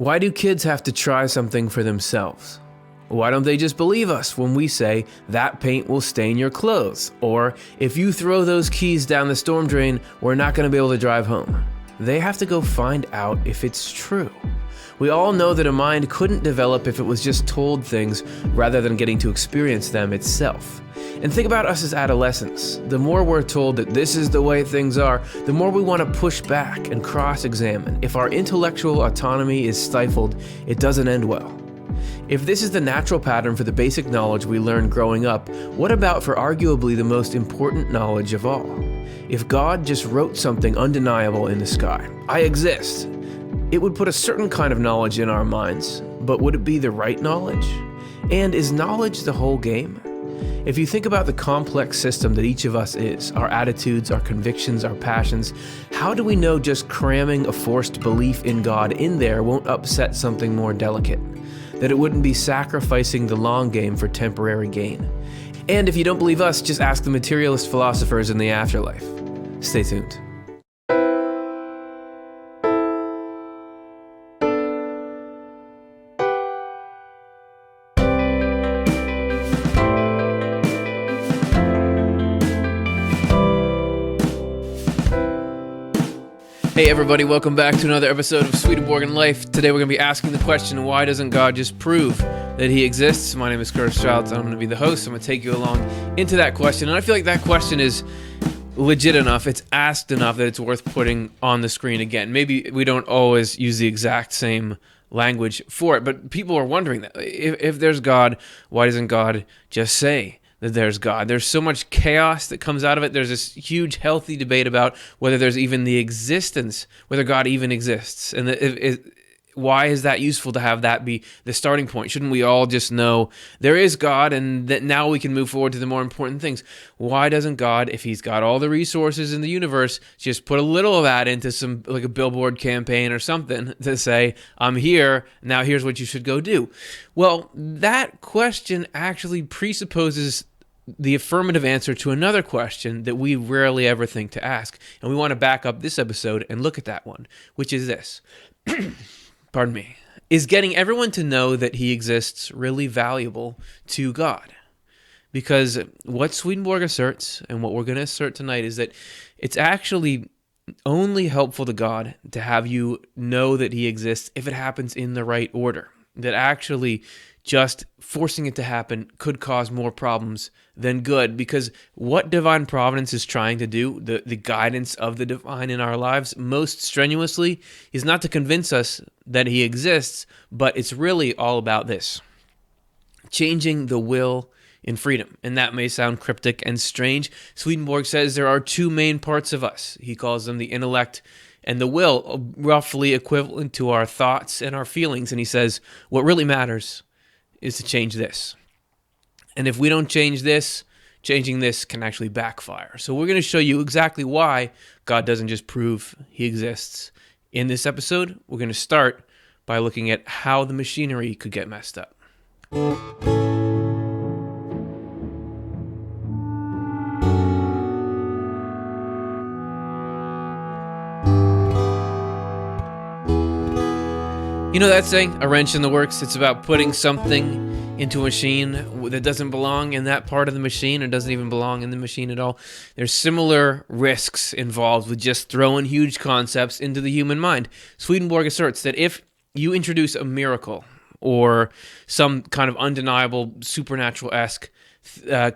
Why do kids have to try something for themselves? Why don't they just believe us when we say that paint will stain your clothes? Or if you throw those keys down the storm drain, we're not going to be able to drive home. They have to go find out if it's true. We all know that a mind couldn't develop if it was just told things rather than getting to experience them itself. And think about us as adolescents. The more we're told that this is the way things are, the more we want to push back and cross-examine. If our intellectual autonomy is stifled, it doesn't end well. If this is the natural pattern for the basic knowledge we learned growing up, what about for arguably the most important knowledge of all? If God just wrote something undeniable in the sky, I exist, it would put a certain kind of knowledge in our minds, but would it be the right knowledge? And is knowledge the whole game? If you think about the complex system that each of us is, our attitudes, our convictions, our passions, how do we know just cramming a forced belief in God in there won't upset something more delicate? That it wouldn't be sacrificing the long game for temporary gain? And if you don't believe us, just ask the materialist philosophers in the afterlife. Stay tuned. Hey everybody, welcome back to another episode of Swedenborgian Life. Today we're going to be asking the question, why doesn't God just prove that he exists? My name is Curtis Childs, and I'm going to be the host. I'm going to take you along into that question. And I feel like that question is legit enough, it's asked enough that it's worth putting on the screen again. Maybe we don't always use the exact same language for it, but people are wondering that. If there's God, why doesn't God just say that there's God? There's so much chaos that comes out of it. There's this huge, healthy debate about whether there's even the existence, whether God even exists. And why is that useful to have that be the starting point? Shouldn't we all just know there is God and that now we can move forward to the more important things? Why doesn't God, if he's got all the resources in the universe, just put a little of that into some, like a billboard campaign or something to say, I'm here, now here's what you should go do? Well, that question actually presupposes the affirmative answer to another question that we rarely ever think to ask. And we want to back up this episode and look at that one, which is this. Pardon me. Is getting everyone to know that he exists really valuable to God? Because what Swedenborg asserts, and what we're going to assert tonight, is that it's actually only helpful to God to have you know that he exists if it happens in the right order. That actually just forcing it to happen could cause more problems than good, because what divine providence is trying to do, the guidance of the divine in our lives most strenuously, is not to convince us that he exists, but it's really all about this: changing the will in freedom. And that may sound cryptic and strange. Swedenborg says there are two main parts of us. He calls them the intellect and the will, roughly equivalent to our thoughts and our feelings. And he says what really matters is to change this. And if we don't change this, changing this can actually backfire. So we're going to show you exactly why God doesn't just prove he exists. In this episode, we're going to start by looking at how the machinery could get messed up. You know that saying, a wrench in the works? It's about putting something into a machine that doesn't belong in that part of the machine, or doesn't even belong in the machine at all. There's similar risks involved with just throwing huge concepts into the human mind. Swedenborg asserts that if you introduce a miracle or some kind of undeniable supernatural-esque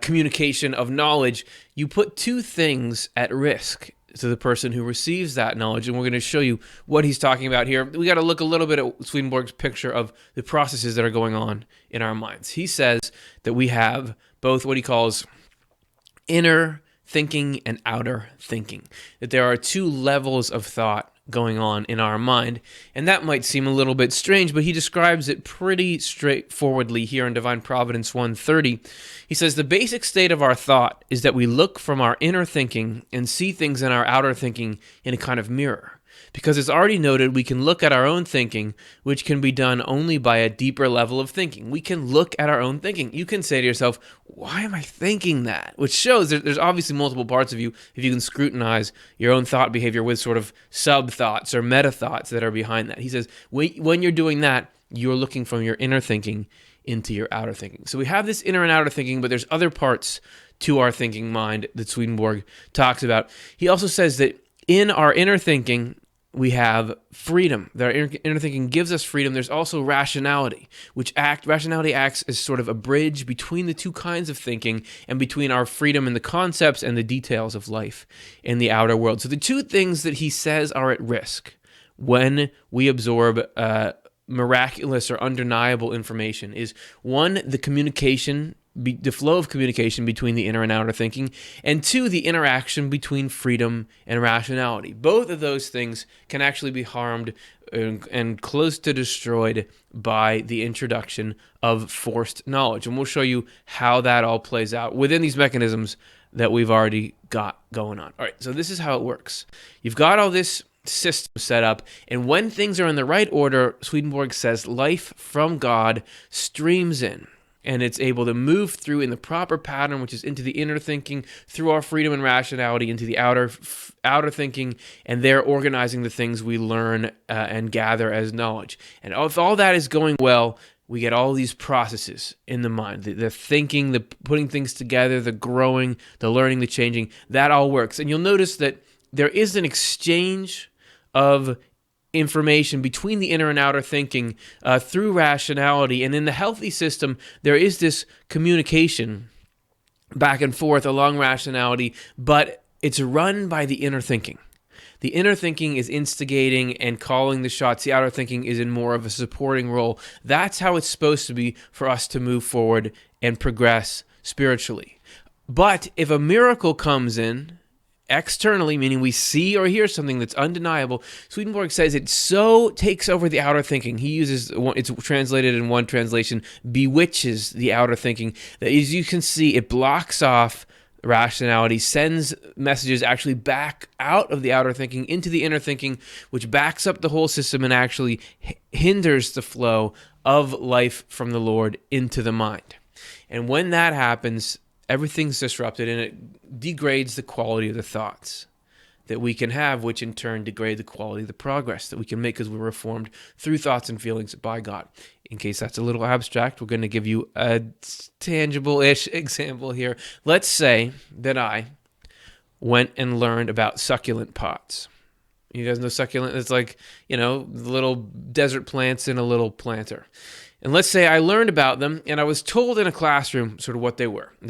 communication of knowledge, you put two things at risk to the person who receives that knowledge, and we're going to show you what he's talking about here. We got to look a little bit at Swedenborg's picture of the processes that are going on in our minds. He says that we have both what he calls inner thinking and outer thinking, that there are two levels of thought going on in our mind, and that might seem a little bit strange, but he describes it pretty straightforwardly here in Divine Providence 130. He says the basic state of our thought is that we look from our inner thinking and see things in our outer thinking in a kind of mirror. Because it's already noted, we can look at our own thinking, which can be done only by a deeper level of thinking. We can look at our own thinking. You can say to yourself, why am I thinking that? Which shows there's obviously multiple parts of you if you can scrutinize your own thought behavior with sort of sub-thoughts or meta-thoughts that are behind that. He says, when you're doing that, you're looking from your inner thinking into your outer thinking. So we have this inner and outer thinking, but there's other parts to our thinking mind that Swedenborg talks about. He also says that in our inner thinking, we have freedom. Our inner thinking gives us freedom. There's also rationality, rationality acts as sort of a bridge between the two kinds of thinking and between our freedom in the concepts and the details of life in the outer world. So the two things that he says are at risk when we absorb miraculous or undeniable information is, one, the flow of communication between the inner and outer thinking, and two, the interaction between freedom and rationality. Both of those things can actually be harmed and close to destroyed by the introduction of forced knowledge. And we'll show you how that all plays out within these mechanisms that we've already got going on. All right, so this is how it works. You've got all this system set up, and when things are in the right order, Swedenborg says life from God streams in, and it's able to move through in the proper pattern, which is into the inner thinking, through our freedom and rationality, into the outer thinking, and there organizing the things we learn and gather as knowledge. And if all that is going well, we get all these processes in the mind, the thinking, the putting things together, the growing, the learning, the changing, that all works. And you'll notice that there is an exchange of information between the inner and outer thinking through rationality. And in the healthy system, there is this communication back and forth along rationality, but it's run by the inner thinking. The inner thinking is instigating and calling the shots. The outer thinking is in more of a supporting role. That's how it's supposed to be for us to move forward and progress spiritually. But if a miracle comes in, externally, meaning we see or hear something that's undeniable, Swedenborg says it so takes over the outer thinking. He uses, it's translated in one translation, bewitches the outer thinking, that as you can see, it blocks off rationality, sends messages actually back out of the outer thinking into the inner thinking, which backs up the whole system and actually hinders the flow of life from the Lord into the mind. And when that happens, everything's disrupted, and it degrades the quality of the thoughts that we can have, which in turn degrade the quality of the progress that we can make because we're reformed through thoughts and feelings by God. In case that's a little abstract, we're going to give you a tangible-ish example here. Let's say that I went and learned about succulent pots. You guys know succulent? It's like, little desert plants in a little planter. And let's say I learned about them, and I was told in a classroom sort of what they were. I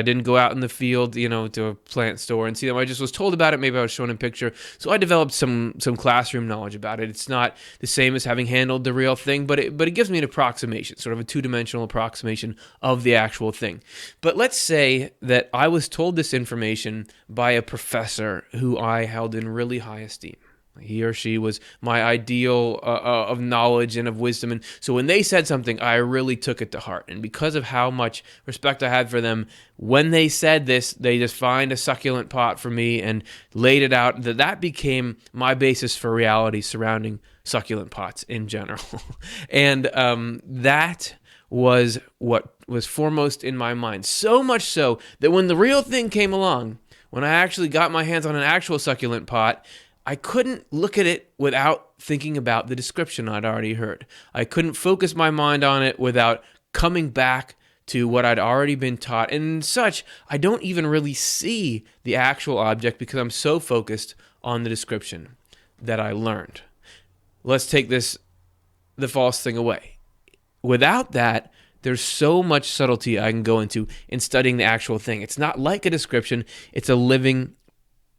didn't go out in the field, to a plant store and see them. I just was told about it. Maybe I was shown a picture. So I developed some classroom knowledge about it. It's not the same as having handled the real thing, but it gives me an approximation, sort of a two-dimensional approximation of the actual thing. But let's say that I was told this information by a professor who I held in really high esteem. He or she was my ideal of knowledge and of wisdom. And so when they said something, I really took it to heart. And because of how much respect I had for them, when they said this, they just find a succulent pot for me and laid it out. That became my basis for reality surrounding succulent pots in general. And that was what was foremost in my mind. So much so that when the real thing came along, when I actually got my hands on an actual succulent pot, I couldn't look at it without thinking about the description I'd already heard. I couldn't focus my mind on it without coming back to what I'd already been taught. And such, I don't even really see the actual object because I'm so focused on the description that I learned. Let's take the false thing away. Without that, there's so much subtlety I can go into in studying the actual thing. It's not like a description. It's a living,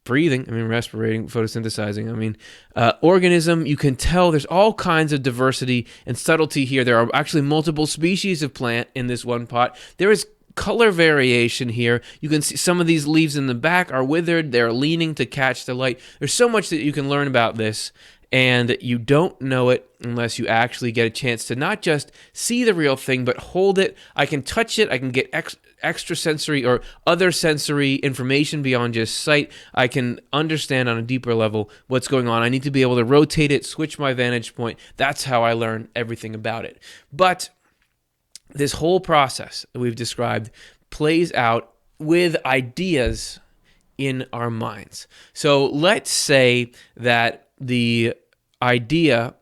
breathing, respirating, photosynthesizing, organism. You can tell there's all kinds of diversity and subtlety here. There are actually multiple species of plant in this one pot. There is color variation here. You can see some of these leaves in the back are withered. They're leaning to catch the light. There's so much that you can learn about this, and you don't know it unless you actually get a chance to not just see the real thing, but hold it. I can touch it. I can get extrasensory or other sensory information beyond just sight. I can understand on a deeper level what's going on. I need to be able to rotate it, switch my vantage point. That's how I learn everything about it. But this whole process that we've described plays out with ideas in our minds. So let's say that the idea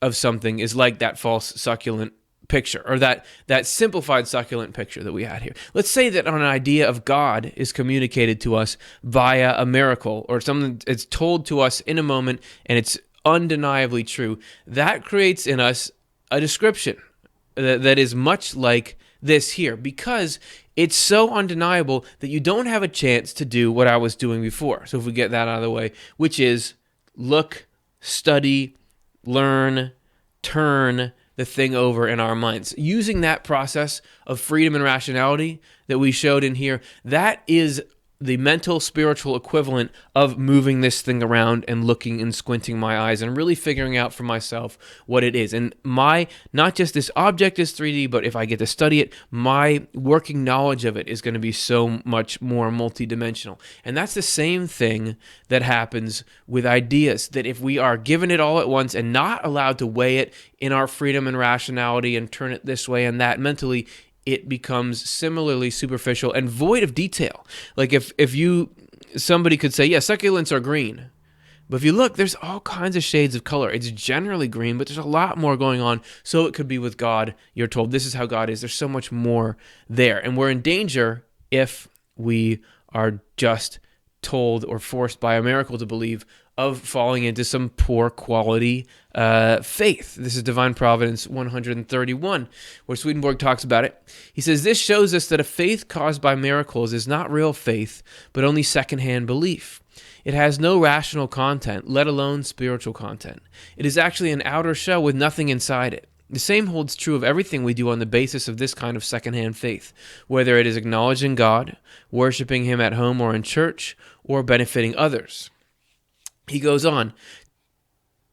of something is like that false succulent picture, or that simplified succulent picture that we had here. Let's say that an idea of God is communicated to us via a miracle, or something it's told to us in a moment and it's undeniably true. That creates in us a description that is much like this here, because it's so undeniable that you don't have a chance to do what I was doing before. So if we get that out of the way, which is look, study, learn, turn the thing over in our minds. Using that process of freedom and rationality that we showed in here, that is the mental, spiritual equivalent of moving this thing around and looking and squinting my eyes and really figuring out for myself what it is. And not just this object is 3D, but if I get to study it, my working knowledge of it is going to be so much more multidimensional. And that's the same thing that happens with ideas, that if we are given it all at once and not allowed to weigh it in our freedom and rationality and turn it this way and that mentally, it becomes similarly superficial and void of detail. Like if somebody could say, yeah, succulents are green. But if you look, there's all kinds of shades of color. It's generally green, but there's a lot more going on. So it could be with God. You're told this is how God is. There's so much more there. And we're in danger if we are just told or forced by a miracle to believe of falling into some poor quality faith. This is Divine Providence 131, where Swedenborg talks about it. He says, this shows us that a faith caused by miracles is not real faith, but only secondhand belief. It has no rational content, let alone spiritual content. It is actually an outer shell with nothing inside it. The same holds true of everything we do on the basis of this kind of secondhand faith, whether it is acknowledging God, worshiping Him at home or in church, or benefiting others. He goes on,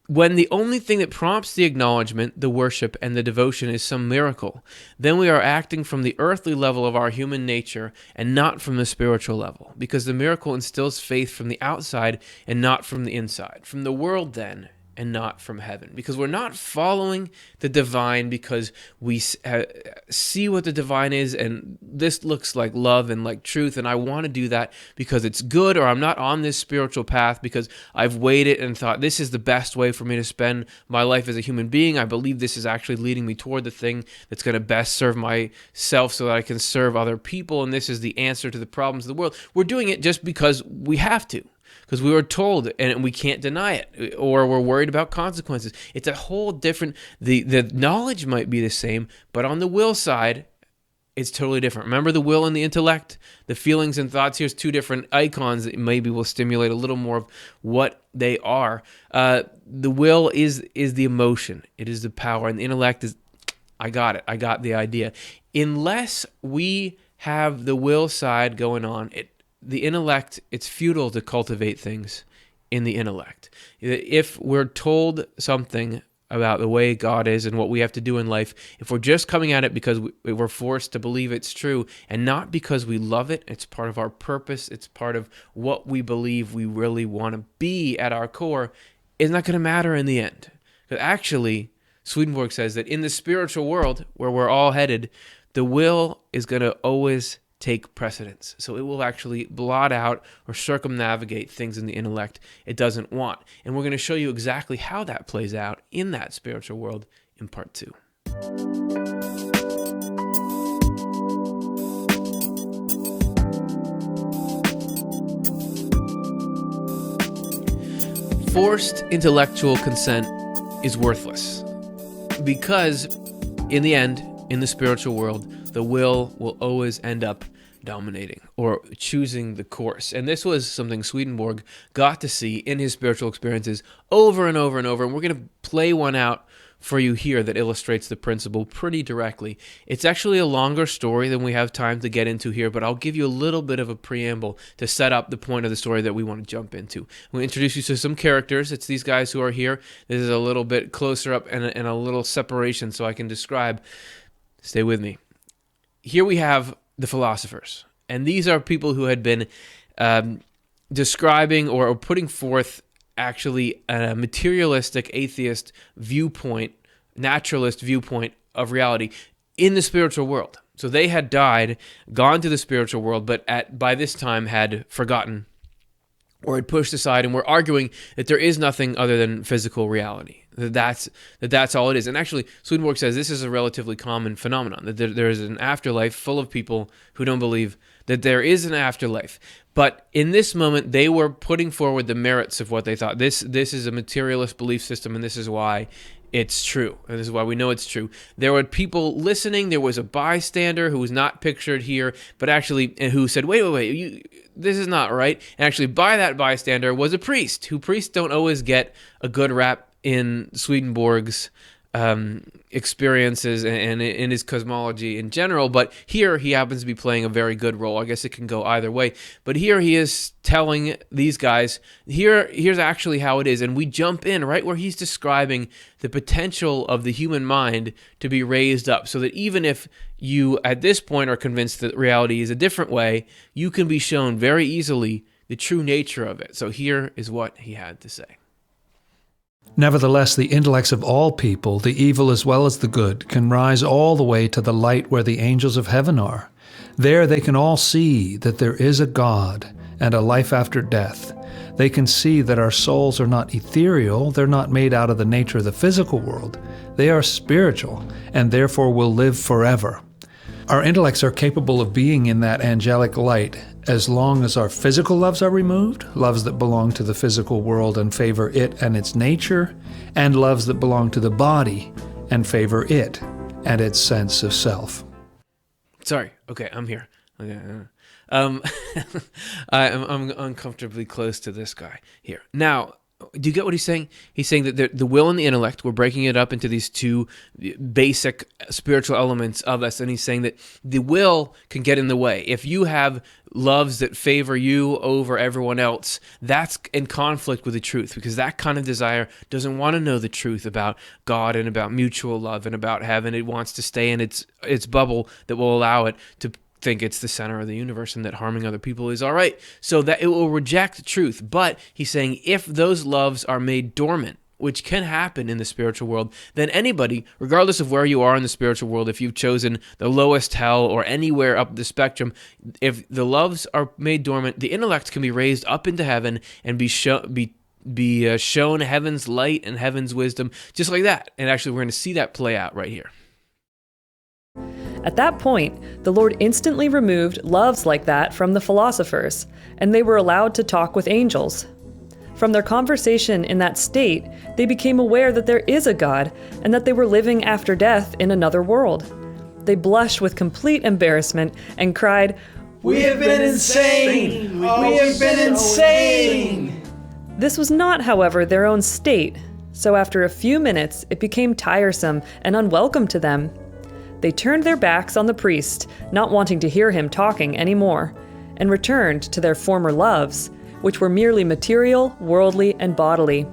when the only thing that prompts the acknowledgement, the worship, and the devotion is some miracle, then we are acting from the earthly level of our human nature and not from the spiritual level, because the miracle instills faith from the outside and not from the inside, from the world then, and not from heaven, because we're not following the divine because we see what the divine is and this looks like love and like truth and I want to do that because it's good, or I'm not on this spiritual path because I've weighed it and thought this is the best way for me to spend my life as a human being. I believe this is actually leading me toward the thing that's going to best serve myself so that I can serve other people, and this is the answer to the problems of the world. We're doing it just because we have to, because we were told and we can't deny it, or we're worried about consequences. It's a whole different, the knowledge might be the same, but on the will side, it's totally different. Remember the will and the intellect? The feelings and thoughts, here's two different icons that maybe will stimulate a little more of what they are. The will is the emotion. It is the power, and the intellect is, I got it. I got the idea. Unless we have the will side going on, the intellect, it's futile to cultivate things in the intellect. If we're told something about the way God is and what we have to do in life, if we're just coming at it because we're forced to believe it's true and not because we love it, it's part of our purpose, it's part of what we believe we really want to be at our core, it's not going to matter in the end. Because actually, Swedenborg says that in the spiritual world where we're all headed, the will is going to always take precedence. So it will actually blot out or circumnavigate things in the intellect it doesn't want. And we're going to show you exactly how that plays out in that spiritual world in part 2. Forced intellectual consent is worthless because in the end, in the spiritual world, the will always end up dominating or choosing the course. And this was something Swedenborg got to see in his spiritual experiences over and over and over. And we're going to play one out for you here that illustrates the principle pretty directly. It's actually a longer story than we have time to get into here, but I'll give you a little bit of a preamble to set up the point of the story that we want to jump into. We'll introduce you to some characters. It's these guys who are here. This is a little bit closer up and a little separation so I can describe. Stay with me. Here we have the philosophers. And these are people who had been describing or putting forth actually a materialistic atheist viewpoint, naturalist viewpoint of reality in the spiritual world. So they had died, gone to the spiritual world, but by this time had forgotten or had pushed aside and were arguing that there is nothing other than physical reality. That's all it is. And actually, Swedenborg says this is a relatively common phenomenon, that there is an afterlife full of people who don't believe that there is an afterlife. But in this moment, they were putting forward the merits of what they thought. This is a materialist belief system, and this is why it's true. And this is why we know it's true. There were people listening. There was a bystander who was not pictured here, but actually, and who said, wait, this is not right. And actually, by that bystander was a priest, who priests don't always get a good rap in Swedenborg's experiences and in his cosmology in general, but here he happens to be playing a very good role. I guess it can go either way, but here he is telling these guys, here's actually how it is, and we jump in right where he's describing the potential of the human mind to be raised up, so that even if you at this point are convinced that reality is a different way, you can be shown very easily the true nature of it. So here is what he had to say. Nevertheless, the intellects of all people, the evil as well as the good, can rise all the way to the light where the angels of heaven are. There they can all see that there is a God and a life after death. They can see that our souls are not ethereal, they're not made out of the nature of the physical world. They are spiritual, and therefore will live forever. Our intellects are capable of being in that angelic light as long as our physical loves are removed, loves that belong to the physical world and favor it and its nature, and loves that belong to the body and favor it and its sense of self. Sorry. Okay, I'm here. Okay. I'm uncomfortably close to this guy here. Now, do you get what he's saying? He's saying that the will and the intellect, we're breaking it up into these two basic spiritual elements of us, and he's saying that the will can get in the way. If you have loves that favor you over everyone else, that's in conflict with the truth, because that kind of desire doesn't want to know the truth about God and about mutual love and about heaven. It wants to stay in its bubble that will allow it to think it's the center of the universe and that harming other people is all right, so that it will reject truth. But he's saying if those loves are made dormant, which can happen in the spiritual world, then anybody, regardless of where you are in the spiritual world, if you've chosen the lowest hell or anywhere up the spectrum, if the loves are made dormant, the intellect can be raised up into heaven and be shown heaven's light and heaven's wisdom, just like that. And actually, we're going to see that play out right here. At that point, the Lord instantly removed loves like that from the philosophers, and they were allowed to talk with angels. From their conversation in that state, they became aware that there is a God and that they were living after death in another world. They blushed with complete embarrassment and cried, "We have been insane! We have been insane!" This was not, however, their own state, so after a few minutes, it became tiresome and unwelcome to them. They turned their backs on the priest, not wanting to hear him talking anymore, and returned to their former loves, which were merely material, worldly, and bodily.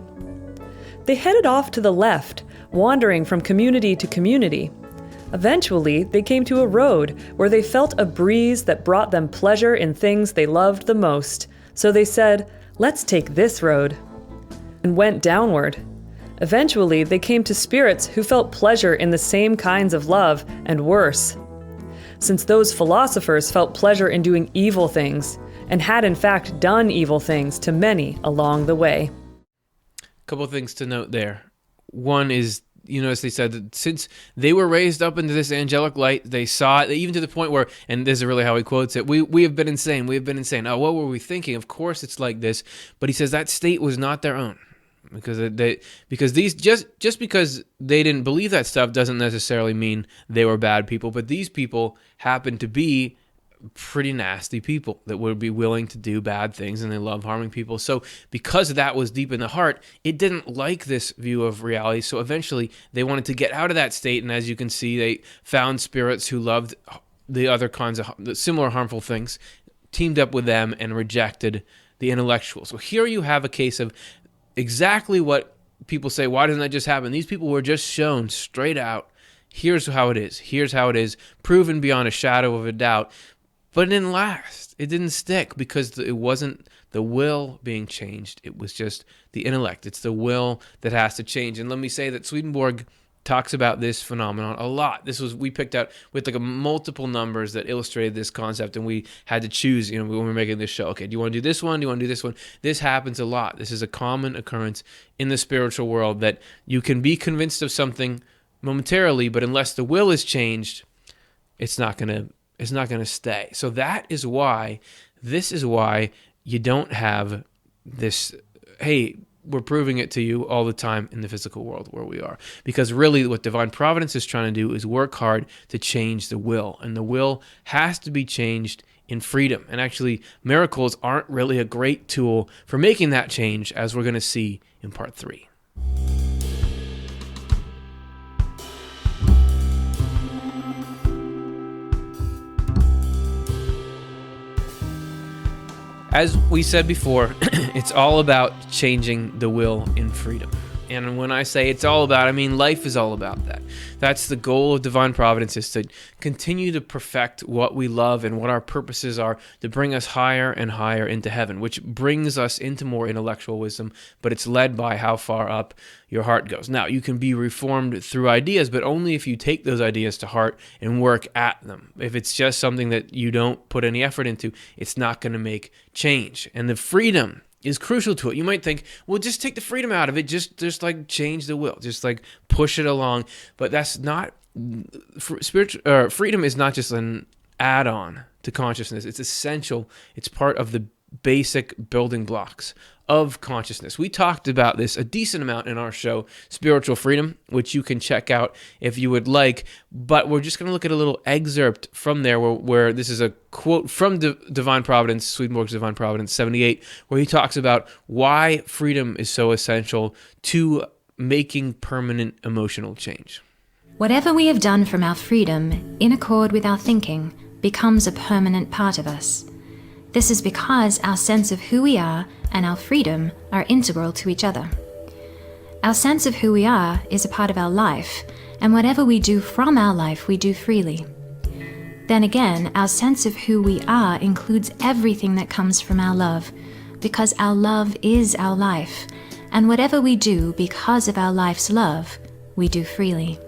They headed off to the left, wandering from community to community. Eventually, they came to a road where they felt a breeze that brought them pleasure in things they loved the most, so they said, "Let's take this road," and went downward. Eventually, they came to spirits who felt pleasure in the same kinds of love, and worse. Since those philosophers felt pleasure in doing evil things, and had in fact done evil things to many along the way. A couple of things to note there. One is, as they said, that since they were raised up into this angelic light, they saw it, even to the point where, and this is really how he quotes it, we have been insane, we have been insane. Oh, what were we thinking? Of course it's like this. But he says that state was not their own. Because these just because they didn't believe that stuff doesn't necessarily mean they were bad people, but these people happen to be pretty nasty people that would be willing to do bad things, and they love harming people. So because that was deep in the heart, it didn't like this view of reality. So eventually they wanted to get out of that state, and as you can see, they found spirits who loved the other kinds of similar harmful things, teamed up with them, and rejected the intellectual. So here you have a case of exactly what people say, why doesn't that just happen? These people were just shown straight out, here's how it is, proven beyond a shadow of a doubt. But it didn't last. It didn't stick because it wasn't the will being changed. It was just the intellect. It's the will that has to change. And let me say that Swedenborg talks about this phenomenon a lot. We picked out with like a multiple numbers that illustrated this concept, and we had to choose, when we were making this show. Okay, do you want to do this one? Do you want to do this one? This happens a lot. This is a common occurrence in the spiritual world, that you can be convinced of something momentarily, but unless the will is changed, it's not going to stay. So this is why you don't have this, hey, we're proving it to you all the time in the physical world where we are. Because really what divine providence is trying to do is work hard to change the will. And the will has to be changed in freedom. And actually, miracles aren't really a great tool for making that change, as we're going to see in part 3. As we said before, it's all about changing the will in freedom. And when I say it's all about, I mean life is all about that. That's the goal of divine providence, is to continue to perfect what we love and what our purposes are, to bring us higher and higher into heaven, which brings us into more intellectual wisdom, but it's led by how far up your heart goes. Now, you can be reformed through ideas, but only if you take those ideas to heart and work at them. If it's just something that you don't put any effort into, it's not going to make change. And the freedom is crucial to it. You might think, well, just take the freedom out of it, just like change the will, just like push it along. But that's not, freedom is not just an add-on to consciousness. It's essential. It's part of the basic building blocks of consciousness. We talked about this a decent amount in our show, Spiritual Freedom, which you can check out if you would like. But we're just going to look at a little excerpt from there where this is a quote from Divine Providence, Swedenborg's Divine Providence 78, where he talks about why freedom is so essential to making permanent emotional change. Whatever we have done from our freedom, in accord with our thinking, becomes a permanent part of us. This is because our sense of who we are and our freedom are integral to each other. Our sense of who we are is a part of our life, and whatever we do from our life, we do freely. Then again, our sense of who we are includes everything that comes from our love, because our love is our life, and whatever we do because of our life's love, we do freely.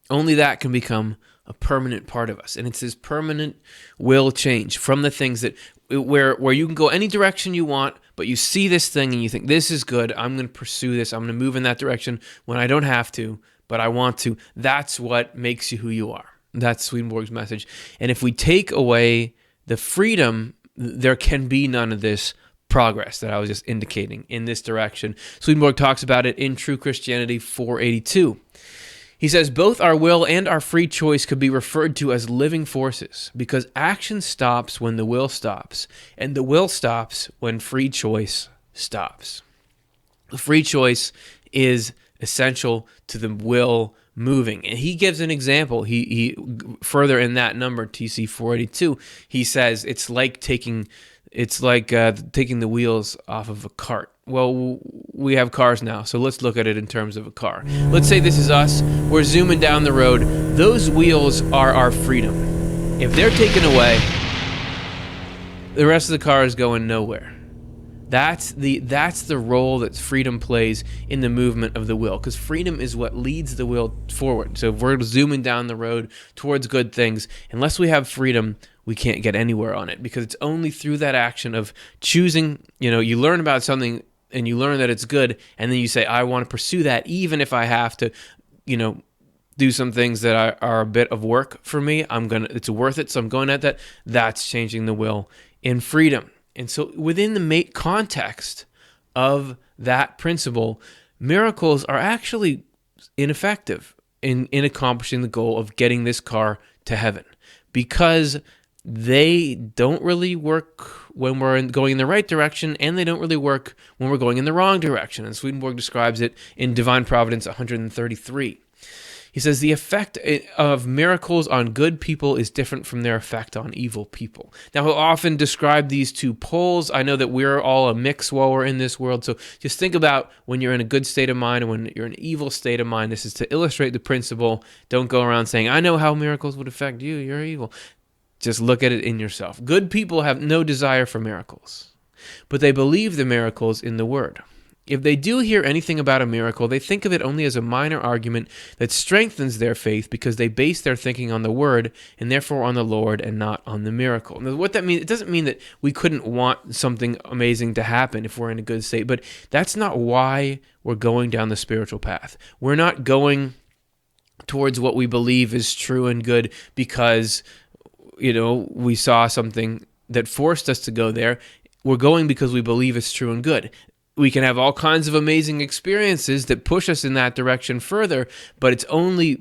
Only that can become a permanent part of us. And it's this permanent will change from the things that where you can go any direction you want, but you see this thing and you think, this is good, I'm going to pursue this, I'm going to move in that direction when I don't have to, but I want to. That's what makes you who you are. That's Swedenborg's message. And if we take away the freedom, there can be none of this progress that I was just indicating in this direction. Swedenborg talks about it in True Christianity 482. He says, both our will and our free choice could be referred to as living forces, because action stops when the will stops, and the will stops when free choice stops. The free choice is essential to the will moving. And he gives an example. He further in that number, TC 482, he says it's like taking the wheels off of a cart. Well, we have cars now, so let's look at it in terms of a car. Let's say this is us. We're zooming down the road. Those wheels are our freedom. If they're taken away, the rest of the car is going nowhere. That's the role that freedom plays in the movement of the will, because freedom is what leads the will forward. So if we're zooming down the road towards good things, unless we have freedom, we can't get anywhere on it, because it's only through that action of choosing, you learn about something and you learn that it's good, and then you say, I want to pursue that, even if I have to, do some things that are a bit of work for me. It's worth it, so I'm going at that. That's changing the will in freedom. And so within the context of that principle, miracles are actually ineffective in accomplishing the goal of getting this car to heaven, because they don't really work when we're going in the right direction, and they don't really work when we're going in the wrong direction. And Swedenborg describes it in Divine Providence 133. He says the effect of miracles on good people is different from their effect on evil people. Now, he'll often describe these two poles. I know that we're all a mix while we're in this world, so just think about when you're in a good state of mind and when you're in an evil state of mind. This is to illustrate the principle. Don't go around saying, I know how miracles would affect you, you're evil. Just look at it in yourself. Good people have no desire for miracles, but they believe the miracles in the Word. If they do hear anything about a miracle, they think of it only as a minor argument that strengthens their faith because they base their thinking on the Word and therefore on the Lord and not on the miracle. Now, what that means, it doesn't mean that we couldn't want something amazing to happen if we're in a good state, but that's not why we're going down the spiritual path. We're not going towards what we believe is true and good because, we saw something that forced us to go there. We're going because we believe it's true and good. We can have all kinds of amazing experiences that push us in that direction further, but it's only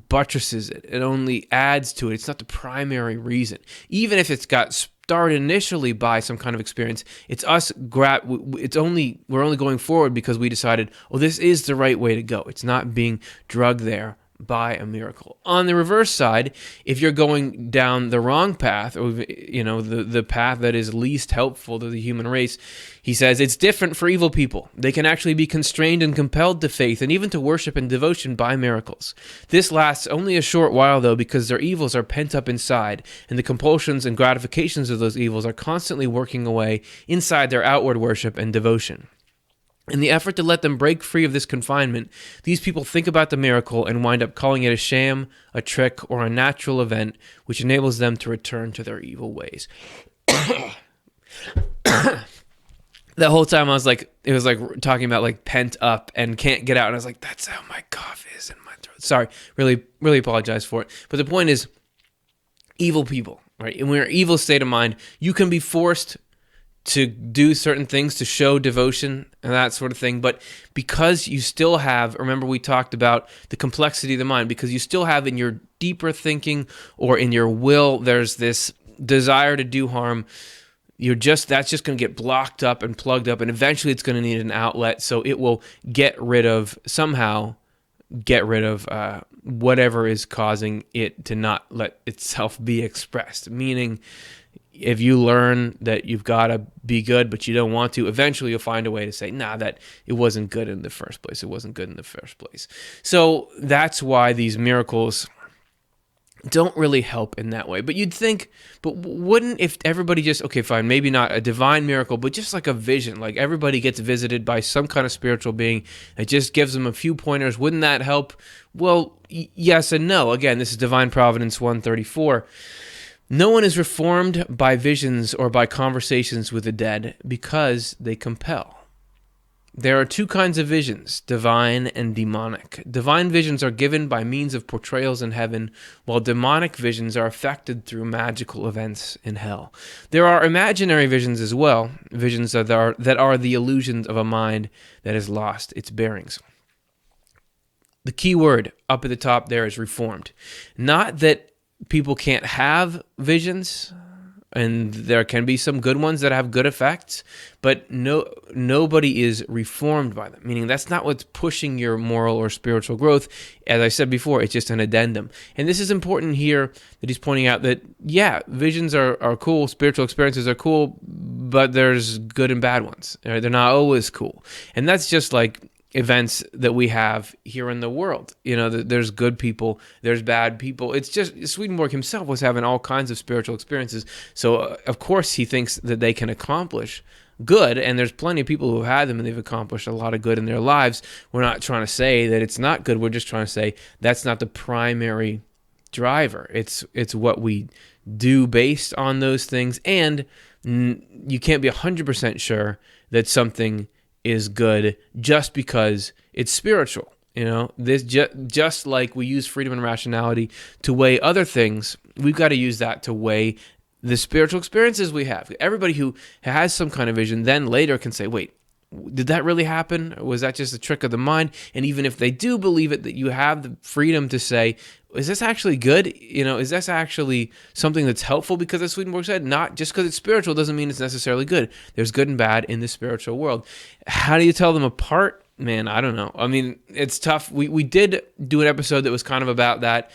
buttresses it. It only adds to it. It's not the primary reason. Even if it's got started initially by some kind of experience, we're only going forward because we decided, this is the right way to go. It's not being drugged there by a miracle. On the reverse side, if you're going down the wrong path, or the path that is least helpful to the human race, he says it's different for evil people. They can actually be constrained and compelled to faith and even to worship and devotion by miracles. This lasts only a short while, though, because their evils are pent up inside, and the compulsions and gratifications of those evils are constantly working away inside their outward worship and devotion. In the effort to let them break free of this confinement, these people think about the miracle and wind up calling it a sham, a trick, or a natural event, which enables them to return to their evil ways. The whole time it was like talking about like pent up and can't get out, and I was like, that's how my cough is in my throat. Sorry, really, really apologize for it. But the point is, evil people, right? In your evil state of mind, you can be forced to do certain things to show devotion and that sort of thing, but because you still have, remember we talked about the complexity of the mind, because you still have in your deeper thinking or in your will, there's this desire to do harm, that's just going to get blocked up and plugged up, and eventually it's going to need an outlet, so it will somehow get rid of whatever is causing it to not let itself be expressed, meaning if you learn that you've got to be good, but you don't want to, eventually you'll find a way to say, that it wasn't good in the first place. It wasn't good in the first place. So that's why these miracles don't really help in that way. But you'd think, wouldn't if everybody just, okay, fine, maybe not a divine miracle, but just like a vision, like everybody gets visited by some kind of spiritual being that just gives them a few pointers, wouldn't that help? Well, yes and no. Again, this is Divine Providence 134. No one is reformed by visions or by conversations with the dead because they compel. There are two kinds of visions, divine and demonic. Divine visions are given by means of portrayals in heaven, while demonic visions are affected through magical events in hell. There are imaginary visions as well, visions that are the illusions of a mind that has lost its bearings. The key word up at the top there is reformed. Not that people can't have visions, and there can be some good ones that have good effects, but nobody is reformed by them, meaning that's not what's pushing your moral or spiritual growth. As I said before, it's just an addendum. And this is important here that he's pointing out that, visions are cool, spiritual experiences are cool, but there's good and bad ones. Right? They're not always cool. And that's just like events that we have here in the world. There's good people, there's bad people. It's just Swedenborg himself was having all kinds of spiritual experiences. So of course he thinks that they can accomplish good, and there's plenty of people who have had them and they've accomplished a lot of good in their lives. We're not trying to say that it's not good. We're just trying to say that's not the primary driver. It's what we do based on those things, and you can't be 100% sure that something is good just because it's spiritual. This just like we use freedom and rationality to weigh other things, we've got to use that to weigh the spiritual experiences we have. Everybody who has some kind of vision then later can say, wait, did that really happen? Or was that just a trick of the mind? And even if they do believe it, that you have the freedom to say, is this actually good? Is this actually something that's helpful? Because as Swedenborg said, not just because it's spiritual doesn't mean it's necessarily good. There's good and bad in the spiritual world. How do you tell them apart? Man, I don't know. I mean, it's tough. We did do an episode that was kind of about that,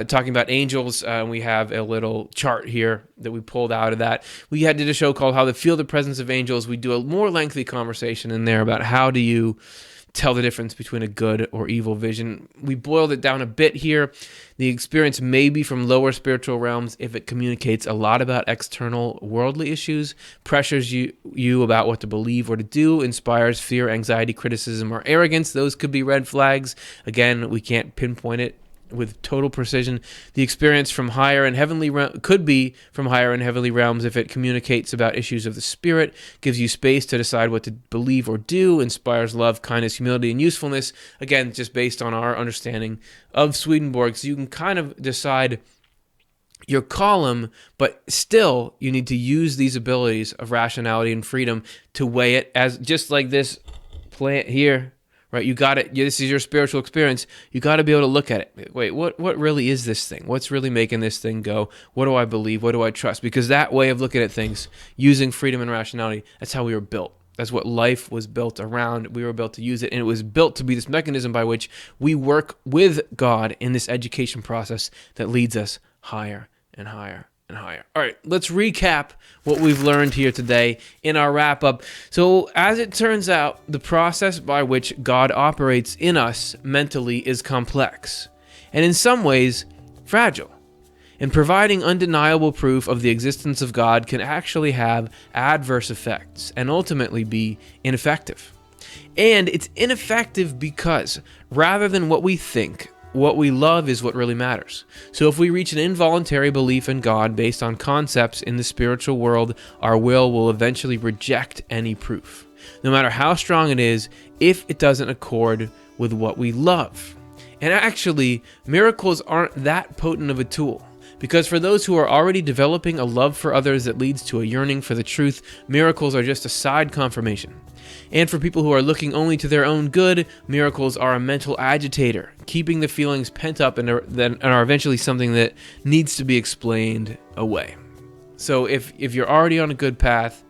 talking about angels. We have a little chart here that we pulled out of that. We did a show called How to Feel the Presence of Angels. We do a more lengthy conversation in there about how do you tell the difference between a good or evil vision. We boiled it down a bit here. The experience may be from lower spiritual realms if it communicates a lot about external worldly issues, pressures you about what to believe or to do, inspires fear, anxiety, criticism, or arrogance. Those could be red flags. Again, we can't pinpoint it with total precision. The experience from higher and heavenly could be from higher and heavenly realms if it communicates about issues of the spirit, gives you space to decide what to believe or do, inspires love, kindness, humility, and usefulness. Again, just based on our understanding of Swedenborg, so you can kind of decide your column, but still you need to use these abilities of rationality and freedom to weigh it, as just like this plant here. Right, you got it. This is your spiritual experience. You got to be able to look at it. Wait, what really is this thing? What's really making this thing go? What do I believe? What do I trust? Because that way of looking at things, using freedom and rationality, that's how we were built. That's what life was built around. We were built to use it, and it was built to be this mechanism by which we work with God in this education process that leads us higher and higher and higher. All right, let's recap what we've learned here today in our wrap-up. So, as it turns out, the process by which God operates in us mentally is complex, and in some ways, fragile. And providing undeniable proof of the existence of God can actually have adverse effects and ultimately be ineffective. And it's ineffective because, rather than what we think, what we love is what really matters. So if we reach an involuntary belief in God based on concepts in the spiritual world, our will eventually reject any proof, no matter how strong it is, if it doesn't accord with what we love. And actually, miracles aren't that potent of a tool, because for those who are already developing a love for others that leads to a yearning for the truth, miracles are just a side confirmation. And for people who are looking only to their own good, miracles are a mental agitator, keeping the feelings pent up and are eventually something that needs to be explained away. So if you're already on a good path,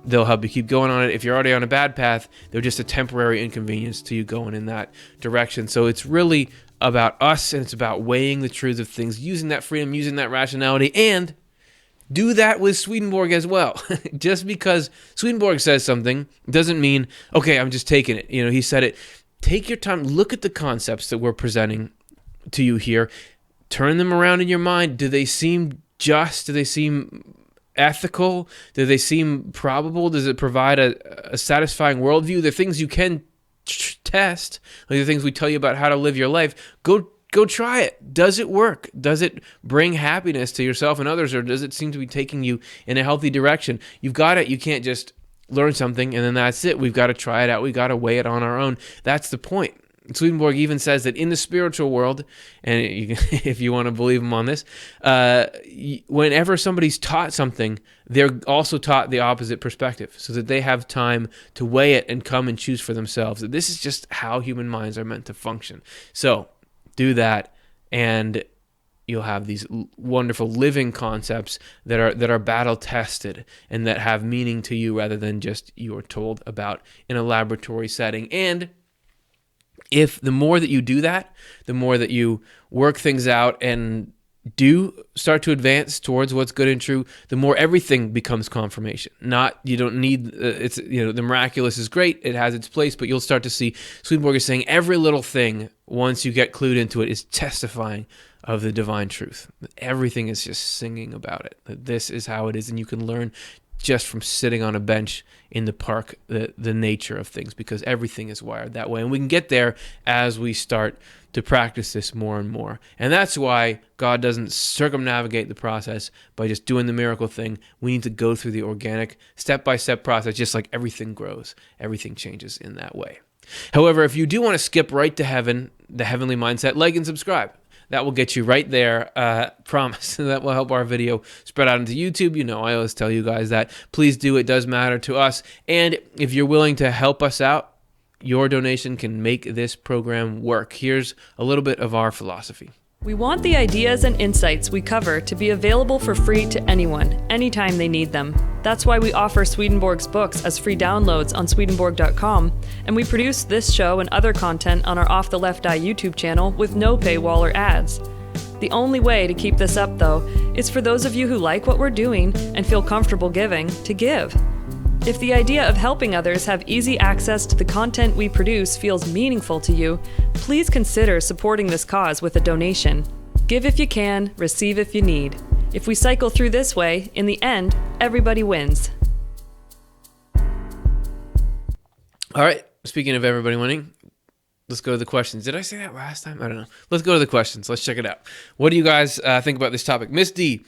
they'll help you keep going on it. If you're already on a bad path, they're just a temporary inconvenience to you going in that direction. So it's really about us, and it's about weighing the truth of things, using that freedom, using that rationality, and do that with Swedenborg as well. Just because Swedenborg says something doesn't mean, okay, I'm just taking it. You know, he said it. Take your time, look at the concepts that we're presenting to you here. Turn them around in your mind. Do they seem just? Do they seem ethical? Do they seem probable? Does it provide a satisfying worldview? The things you can test, like the things we tell you about how to live your life, go try it. Does it work? Does it bring happiness to yourself and others, or does it seem to be taking you in a healthy direction? You've got it. You can't just learn something and then that's it. We've got to try it out. We've got to weigh it on our own. That's the point. Swedenborg even says that in the spiritual world, and if you want to believe him on this, whenever somebody's taught something, they're also taught the opposite perspective, so that they have time to weigh it and come and choose for themselves. This is just how human minds are meant to function. So do that, and you'll have these wonderful living concepts that are battle tested and that have meaning to you rather than just you're told about in a laboratory setting. And if the more that you do that, the more that you work things out and do start to advance towards what's good and true, the more everything becomes confirmation. You don't need the miraculous is great, it has its place, but you'll start to see Swedenborg is saying every little thing, once you get clued into it, is testifying of the divine truth. Everything is just singing about it. That this is how it is, and you can learn just from sitting on a bench in the park the nature of things, because everything is wired that way. And we can get there as we start to practice this more and more. And that's why God doesn't circumnavigate the process by just doing the miracle thing. We need to go through the organic, step-by-step process, just like everything grows. Everything changes in that way. However, if you do want to skip right to heaven, the heavenly mindset, like and subscribe. That will get you right there, promise. That will help our video spread out into YouTube. You know, I always tell you guys that. Please do. It does matter to us. And if you're willing to help us out, your donation can make this program work. Here's a little bit of our philosophy. We want the ideas and insights we cover to be available for free to anyone, anytime they need them. That's why we offer Swedenborg's books as free downloads on Swedenborg.com, and we produce this show and other content on our Off the Left Eye YouTube channel with no paywall or ads. The only way to keep this up, though, is for those of you who like what we're doing and feel comfortable giving to give. If the idea of helping others have easy access to the content we produce feels meaningful to you, please consider supporting this cause with a donation. Give if you can, receive if you need. If we cycle through this way, in the end, everybody wins. All right. Speaking of everybody winning, let's go to the questions. Did I say that last time? I don't know. Let's go to the questions. Let's check it out. What do you guys think about this topic? Miss D,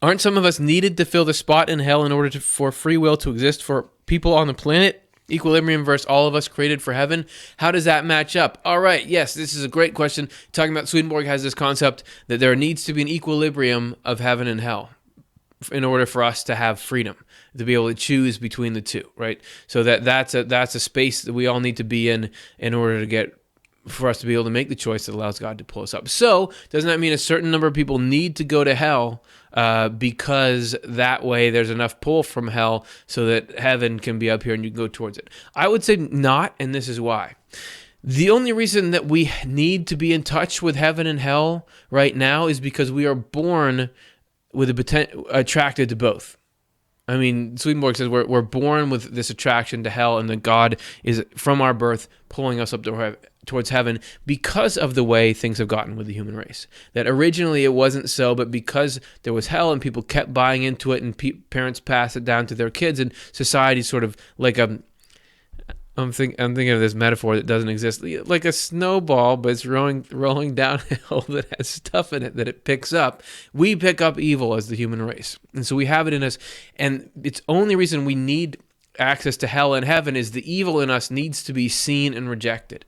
aren't some of us needed to fill the spot in hell in order for free will to exist for people on the planet? Equilibrium versus all of us created for heaven. How does that match up? All right, yes, this is a great question. Talking about Swedenborg has this concept that there needs to be an equilibrium of heaven and hell in order for us to have freedom, to be able to choose between the two, right? So that's a space that we all need to be in order to for us to be able to make the choice that allows God to pull us up. So doesn't that mean a certain number of people need to go to hell because that way there's enough pull from hell so that heaven can be up here and you can go towards it? I would say not, and this is why. The only reason that we need to be in touch with heaven and hell right now is because we are born with attracted to both. I mean, Swedenborg says we're born with this attraction to hell, and that God is, from our birth, pulling us up towards heaven because of the way things have gotten with the human race. That originally it wasn't so, but because there was hell and people kept buying into it, and parents passed it down to their kids, and society sort of like I'm thinking of this metaphor that doesn't exist, like a snowball, but it's rolling downhill that has stuff in it that it picks up. We pick up evil as the human race. And so we have it in us. And it's only reason we need access to hell and heaven is the evil in us needs to be seen and rejected.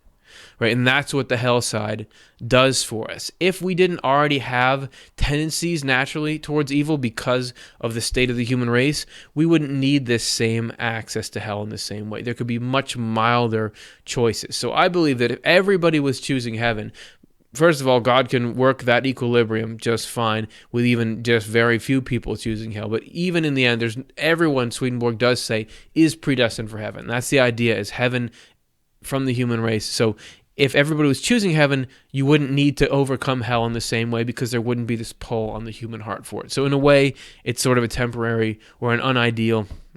Right? And that's what the hell side does for us. If we didn't already have tendencies naturally towards evil because of the state of the human race, we wouldn't need this same access to hell in the same way. There could be much milder choices. So I believe that if everybody was choosing heaven, first of all, God can work that equilibrium just fine with even just very few people choosing hell. But even in the end, everyone, Swedenborg does say, is predestined for heaven. That's the idea, is heaven from the human race. So if everybody was choosing heaven, you wouldn't need to overcome hell in the same way because there wouldn't be this pull on the human heart for it. So in a way, it's sort of a temporary or an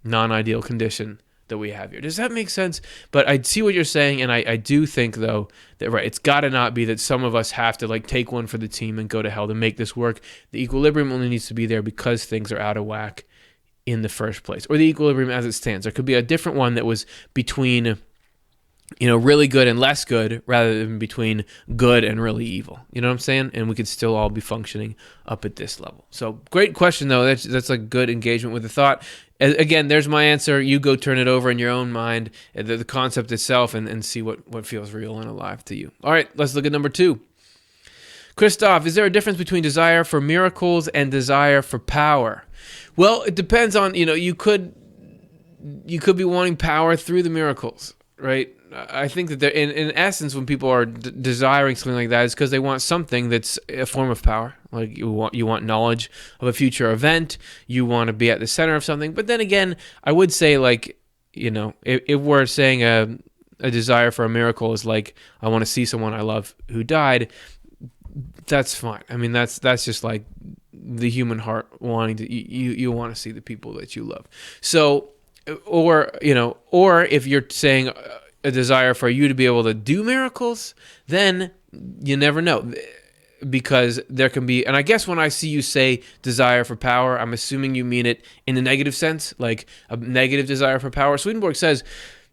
non-ideal condition that we have here. Does that make sense? But I see what you're saying, and I do think, though, that right, it's got to not be that some of us have to like take one for the team and go to hell to make this work. The equilibrium only needs to be there because things are out of whack in the first place, or the equilibrium as it stands. There could be a different one that was between really good and less good, rather than between good and really evil. You know what I'm saying? And we could still all be functioning up at this level. So great question, though. That's a good engagement with the thought. Again, there's my answer. You go turn it over in your own mind, the concept itself, and see what feels real and alive to you. All right, let's look at number 2. Christoph, is there a difference between desire for miracles and desire for power? Well, it depends on, you could be wanting power through the miracles, right? I think that in essence, when people are desiring something like that, it's because they want something that's a form of power. Like you want knowledge of a future event. You want to be at the center of something. But then again, I would say, like, if we're saying a desire for a miracle is like, I want to see someone I love who died, that's fine. I mean, that's just like the human heart wanting to, you want to see the people that you love. So, or if you're saying a desire for you to be able to do miracles, then you never know, because there can be, and I guess when I see you say desire for power, I'm assuming you mean it in the negative sense, like a negative desire for power. Swedenborg says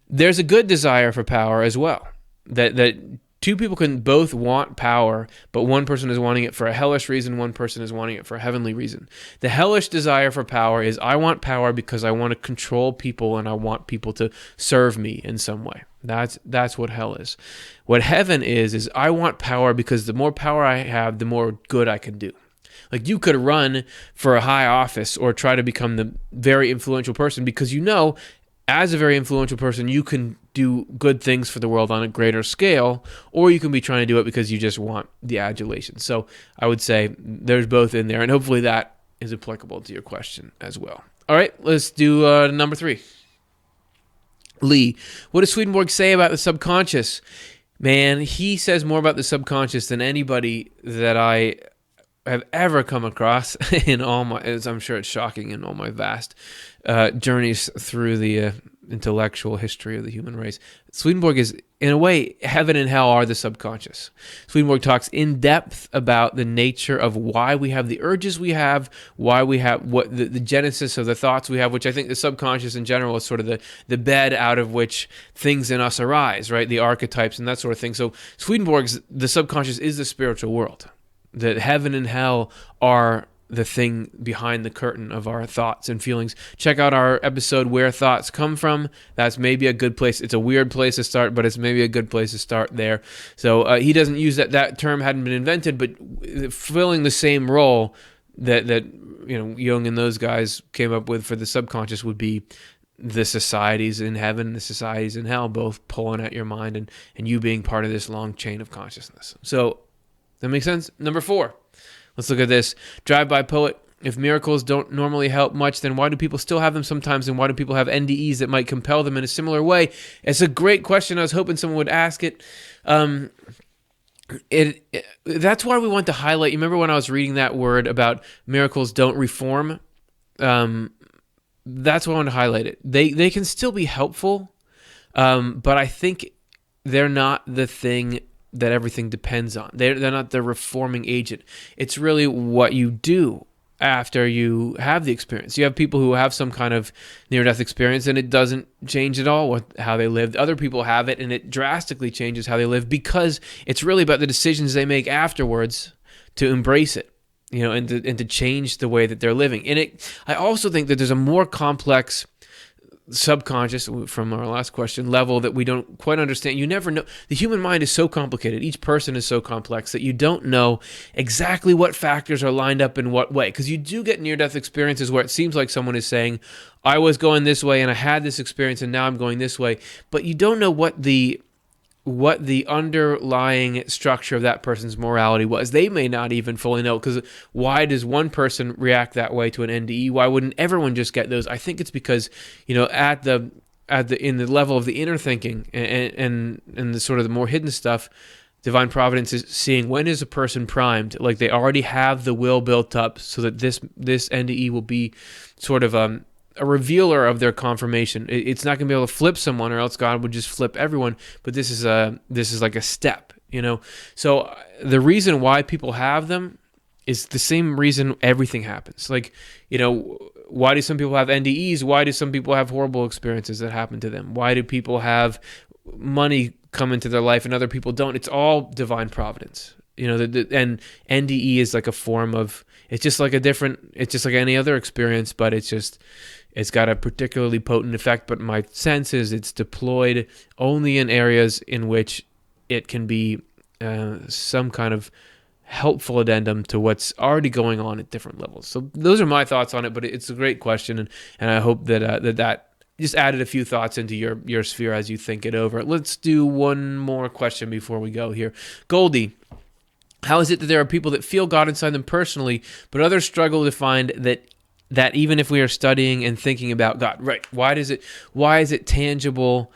there's a good desire for power as well, that two people can both want power, but one person is wanting it for a hellish reason, one person is wanting it for a heavenly reason. The hellish desire for power is, I want power because I want to control people and I want people to serve me in some way. That's what hell is. What heaven is I want power because the more power I have, the more good I can do. Like, you could run for a high office or try to become the very influential person because as a very influential person, you can do good things for the world on a greater scale, or you can be trying to do it because you just want the adulation. So I would say there's both in there, and hopefully that is applicable to your question as well. All right, let's do number 3. Lee, what does Swedenborg say about the subconscious? Man, he says more about the subconscious than anybody that I have ever come across in all my, as I'm sure it's shocking, in all my vast journeys through the intellectual history of the human race. Swedenborg is, in a way, heaven and hell are the subconscious. Swedenborg talks in depth about the nature of why we have the urges we have, why we have what the genesis of the thoughts we have, which I think the subconscious in general is sort of the bed out of which things in us arise, right? The archetypes and that sort of thing. So Swedenborg's, the subconscious is the spiritual world. That heaven and hell are the thing behind the curtain of our thoughts and feelings. Check out our episode, Where Thoughts Come From. That's maybe a good place. It's a weird place to start, but it's maybe a good place to start there. So he doesn't use that term hadn't been invented, but filling the same role that Jung and those guys came up with for the subconscious would be the societies in heaven, the societies in hell, both pulling at your mind and you being part of this long chain of consciousness. So that makes sense? Number 4. Let's look at this. Drive-by poet. If miracles don't normally help much, then why do people still have them sometimes, and why do people have NDEs that might compel them in a similar way? It's a great question. I was hoping someone would ask it. That's why we want to highlight. You remember when I was reading that word about miracles don't reform? That's why I want to highlight it. They can still be helpful, but I think they're not the thing that everything depends on. They're not the reforming agent. It's really what you do after you have the experience. You have people who have some kind of near-death experience and it doesn't change at all with how they lived. Other people have it and it drastically changes how they live because it's really about the decisions they make afterwards to embrace it, and to change the way that they're living. And I also think that there's a more complex subconscious, from our last question, level that we don't quite understand. You never know. The human mind is so complicated. Each person is so complex that you don't know exactly what factors are lined up in what way. Because you do get near-death experiences where it seems like someone is saying, I was going this way and I had this experience and now I'm going this way. But you don't know what the underlying structure of that person's morality was. They may not even fully know, because why does one person react that way to an NDE? Why wouldn't everyone just get those? I think it's because, in the level of the inner thinking and the sort of the more hidden stuff, divine providence is seeing when is a person primed, like they already have the will built up so that this NDE will be sort of a revealer of their confirmation. It's not going to be able to flip someone, or else God would just flip everyone. But this is like a step, So the reason why people have them is the same reason everything happens. Like, why do some people have NDEs? Why do some people have horrible experiences that happen to them? Why do people have money come into their life and other people don't? It's all divine providence. And NDE is like a form of. It's just like any other experience, but it's got a particularly potent effect. But my sense is it's deployed only in areas in which it can be some kind of helpful addendum to what's already going on at different levels. So those are my thoughts on it, but it's a great question, and I hope that just added a few thoughts into your sphere as you think it over. Let's do one more question before we go here. Goldie. How is it that there are people that feel God inside them personally, but others struggle to find that even if we are studying and thinking about God, right? Why is it tangible?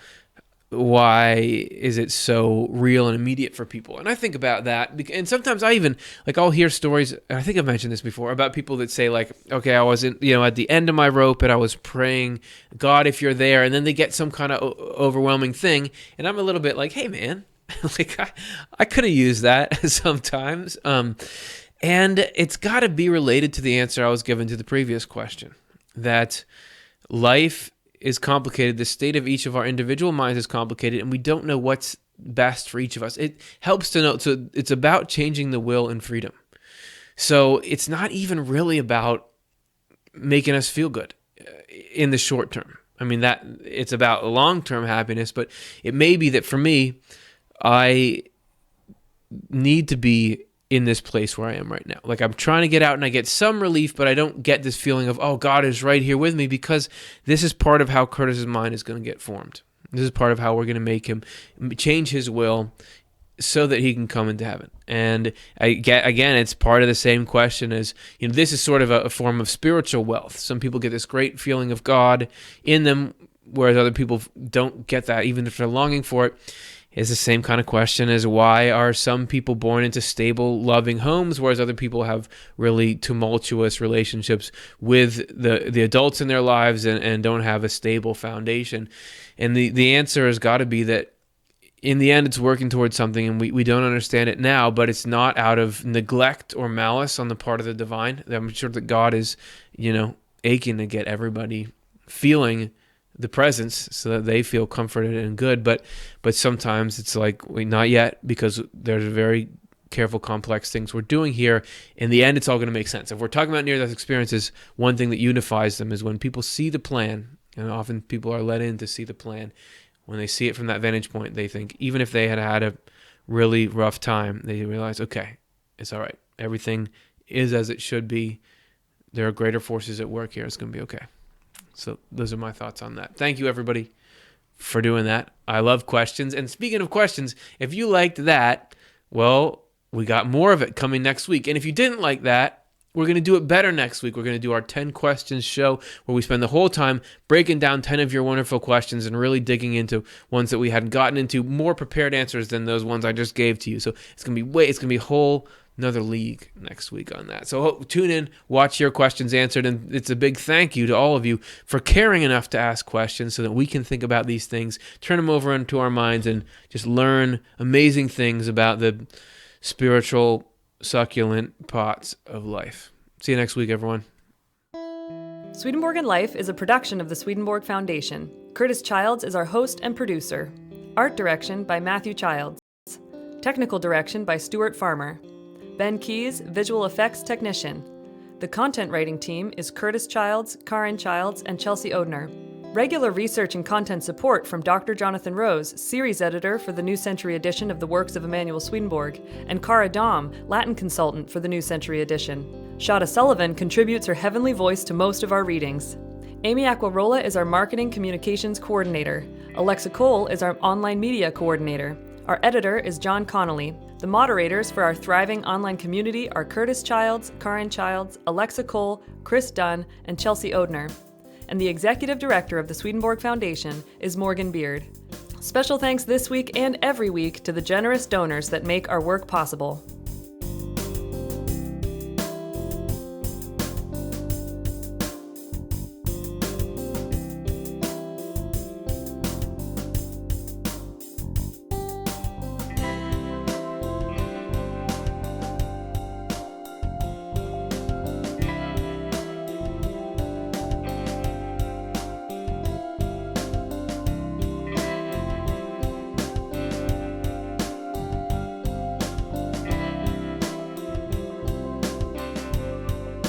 Why is it so real and immediate for people? And I think about that, and sometimes I even, I'll hear stories, and I think I've mentioned this before, about people that say, okay, I was at the end of my rope and I was praying, God, if you're there, and then they get some kind of overwhelming thing, and I'm a little bit like, hey man, I could have used that sometimes. And it's got to be related to the answer I was given to the previous question, that life is complicated. The state of each of our individual minds is complicated, and we don't know what's best for each of us. It helps to know. So it's about changing the will and freedom. So it's not even really about making us feel good in the short term. I mean, that it's about long-term happiness, but it may be that for me, I need to be in this place where I am right now. I'm trying to get out and I get some relief, but I don't get this feeling of, oh, God is right here with me, because this is part of how Curtis's mind is going to get formed. This is part of how we're going to make him change his will so that he can come into heaven. And again, it's part of the same question as, this is sort of a form of spiritual wealth. Some people get this great feeling of God in them, whereas other people don't get that, even if they're longing for it. It's the same kind of question as why are some people born into stable, loving homes, whereas other people have really tumultuous relationships with the adults in their lives and don't have a stable foundation. And the answer has got to be that in the end, it's working towards something, and we don't understand it now, but it's not out of neglect or malice on the part of the divine. I'm sure that God is, aching to get everybody feeling the presence so that they feel comforted and good. But sometimes it's like, not yet, because there's very careful, complex things we're doing here. In the end, it's all going to make sense. If we're talking about near-death experiences, one thing that unifies them is when people see the plan, and often people are let in to see the plan. When they see it from that vantage point, they think, even if they had had a really rough time, they realize, okay, it's all right. Everything is as it should be. There are greater forces at work here. It's going to be okay. So those are my thoughts on that. Thank you, everybody, for doing that. I love questions. And speaking of questions, if you liked that, well, we got more of it coming next week. And if you didn't like that, we're going to do it better next week. We're going to do our 10 questions show where we spend the whole time breaking down 10 of your wonderful questions and really digging into ones that we hadn't gotten into, more prepared answers than those ones I just gave to you. So it's going to be a whole another league next week on that. So tune in, watch your questions answered, and it's a big thank you to all of you for caring enough to ask questions so that we can think about these things, turn them over into our minds, and just learn amazing things about the spiritual succulent pots of life. See you next week, everyone. Swedenborgian Life is a production of the Swedenborg Foundation. Curtis Childs is our host and producer. Art direction by Matthew Childs. Technical direction by Stuart Farmer. Ben Keys, visual effects technician. The content writing team is Curtis Childs, Karin Childs, and Chelsea Odner. Regular research and content support from Dr. Jonathan Rose, series editor for the New Century edition of the works of Emanuel Swedenborg, and Cara Dom, Latin consultant for the New Century edition. Shada Sullivan contributes her heavenly voice to most of our readings. Amy Aquarola is our marketing communications coordinator. Alexa Cole is our online media coordinator. Our editor is John Connolly. The moderators for our thriving online community are Curtis Childs, Karin Childs, Alexa Cole, Chris Dunn, and Chelsea Odner. And the executive director of the Swedenborg Foundation is Morgan Beard. Special thanks this week and every week to the generous donors that make our work possible.